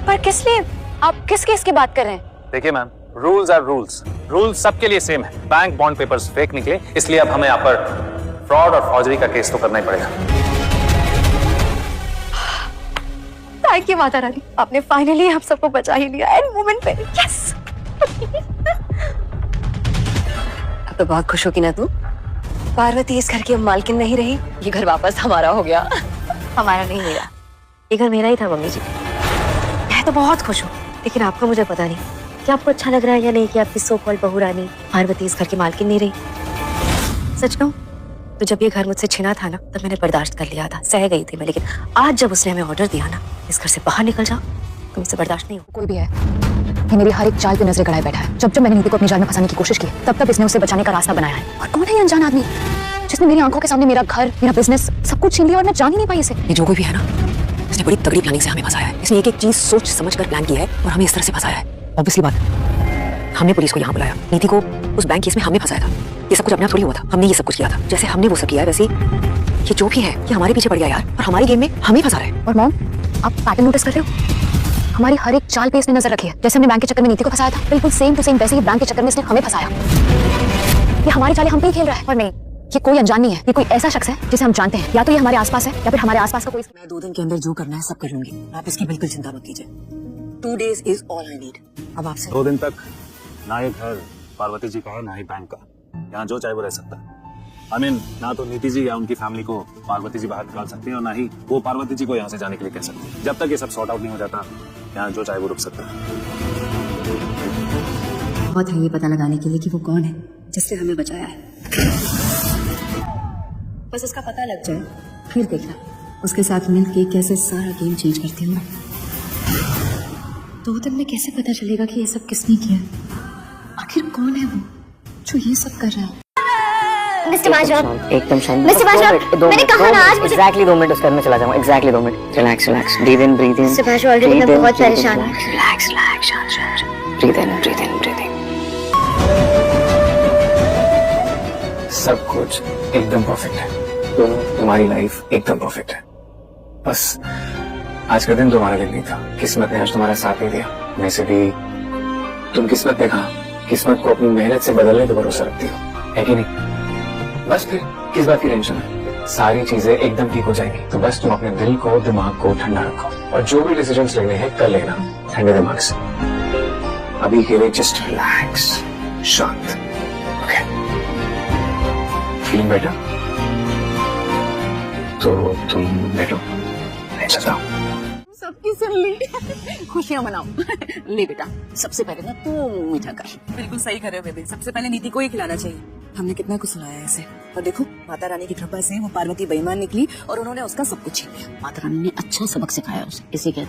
पर किस लिए? आप किस केस की बात कर रहे हैं? देखिए ma'am, rules are rules. Rules सबके लिए सेम है। बैंक बॉन्ड पेपर्स फेक निकले, इसलिए अब हमें यहाँ पर फ्रॉड और फॉर्जरी का केस तो करना ही पड़ेगा। थैंक यू माता रानी, आपने फाइनली हम सबको बचा ही लिया एंड मोमेंट पे। यस। अब तो बहुत खुश होगी ना तू? पार्वती इस घर की अब मालकिन नहीं रही, ये घर वापस हमारा हो गया। हमारा नहीं मेरा, ये घर मेरा ही था मम्मी जी। मैं तो बहुत खुश हूँ, लेकिन आपको मुझे पता नहीं कि आपको अच्छा लग रहा है या नहीं कि आपकी सो कॉल्ड बहू रानी पार्वती इस घर की मालकिन नहीं रही। सच कहूं तो जब ये घर मुझसे छिना था ना, तब मैंने बर्दाश्त कर लिया था, सह गई थी मैं। लेकिन आज जब उसने हमें ऑर्डर दिया ना, इस घर से बाहर निकल जाओ, तो मुझसे बर्दाश्त नहीं हो। कोई भी है, ये मेरी हर एक चाल पे नजरें गड़ाए बैठा है। जब जब मैंने नीति को अपनी जाल में फंसाने की कोशिश की, तब तब इसने उसे बचाने का रास्ता बनाया है। और कौन है ये अनजान आदमी जिसने मेरी आंखों के सामने मेरा घर, मेरा बिजनेस, सब कुछ छीन लिया और मैं जान ही नहीं पाई इसे। ये जो कोई भी है ना, इसने बड़ी तगड़ी प्लानिंग से हमें फंसाया है। इसने एक एक चीज सोच समझ कर प्लान की है और हमें इस तरह से फंसाया है। ऑब्वियसली बात, हमने पुलिस को यहाँ बुलाया, नीति को उस बैंक केस में हमने फंसाया था। ये सब कुछ अपने आप थोड़ी हुआ था, हमने ये सब कुछ किया था। जैसे हमने वो सब किया है, वैसे ये जो भी है, ये हमारे पीछे पड़ गया यार, और हमारी गेम में हमें फंसा रहा है। और मॉम, आप पैटर्न नोटिस कर रहे हो? हमारी हर एक चाल पे इसने नजर रखी है। जैसे हमने बैंक के चक्कर में नीति को फंसाया था, बिल्कुल सेम टू सेम वैसे ही बैंक के चक्कर में इसने हमें फंसाया। ये हमारी चालें हम पे ही खेल रहा है। और नहीं, ये कोई अनजान नहीं है, ये कोई ऐसा शख्स है जिसे हम जानते हैं। या तो ये हमारे आसपास है या फिर हमारे आसपास का कोई। मैं 2 दिन के अंदर जो करना है सब कर लूंगी, आप इसकी बिल्कुल चिंता मत कीजिए। 2 days is all I need। अब आपसे 2 दिन तक ना ये घर पार्वती जी का है, ना ही बैंक का। यहाँ जो चाहे वो रह सकता है। ना तो नीति जी या उनकी फैमिली को पार्वती जी बाहर निकाल सकती है, और ना ही वो पार्वती जी को यहाँ से जाने के लिए कह सकती है। जब तक ये सब सॉर्ट आउट नहीं हो जाता, यहाँ जो चाहे वो रुक सकता है। बहुत है ये पता लगाने के लिए कि वो कौन है जिसने हमें बचाया है। बस उसका पता लग जाए, फिर देखना उसके साथ मिलके कैसे सारा गेम चेंज करती हूँ। 2 दिन में कैसे पता चलेगा कि ये सब किसने किया? आखिर कौन है वो जो ये सब कर रहा है? मिस्टर बाजवा, एकदम शांत। मिस्टर बाजवा, मैंने कहा ना आज मुझे। एग्जैक्टली 2 मिनट उस घर में चला जाऊंगा। Exactly 2 minute. Relax relax, breathe in breathe in. Mister Bajwa, already मैं बहुत परेशान हूँ। रिलैक्स रिलैक्स, शांत शांत, breathe in breathe in breathe in. सब कुछ एकदम परफेक्ट है। तुम्हारी लाइफ एकदम परफेक्ट है। बस आज का दिन तुम्हारा दिन नहीं था। किस्मत ने आज तुम्हारा साथ नहीं दिया। वैसे भी तुम किस्मत देखा, किस्मत को अपनी मेहनत से बदलने का भरोसा रखती हो, है कि नहीं? बस फिर किस बात की टेंशन है? सारी चीजें एकदम ठीक हो जाएंगी। तो बस तुम अपने दिल को, दिमाग को ठंडा रखो, और जो भी डिसीजंस लेने हैं कर लेना ठंडे दिमाग से। अभी के लिए जस्ट रिलैक्स, शांत। Okay, feeling better? तो तुम बैठो, मैं चलता हूँ। सबकी सुन ली। खुशियां मनाओ। ले बेटा, सबसे पहले ना तू मीठा कर। बिल्कुल सही कर रहे हो बेबी, सबसे पहले नीति को ही खिलाना चाहिए। हमने कितना कुछ सुनाया है इसे, और देखो माता रानी की कृपा से वो पार्वती बेईमान निकली और उन्होंने उसका सब कुछ छीन लिया। माता रानी ने अच्छा सबक सिखाया उसे, इसी के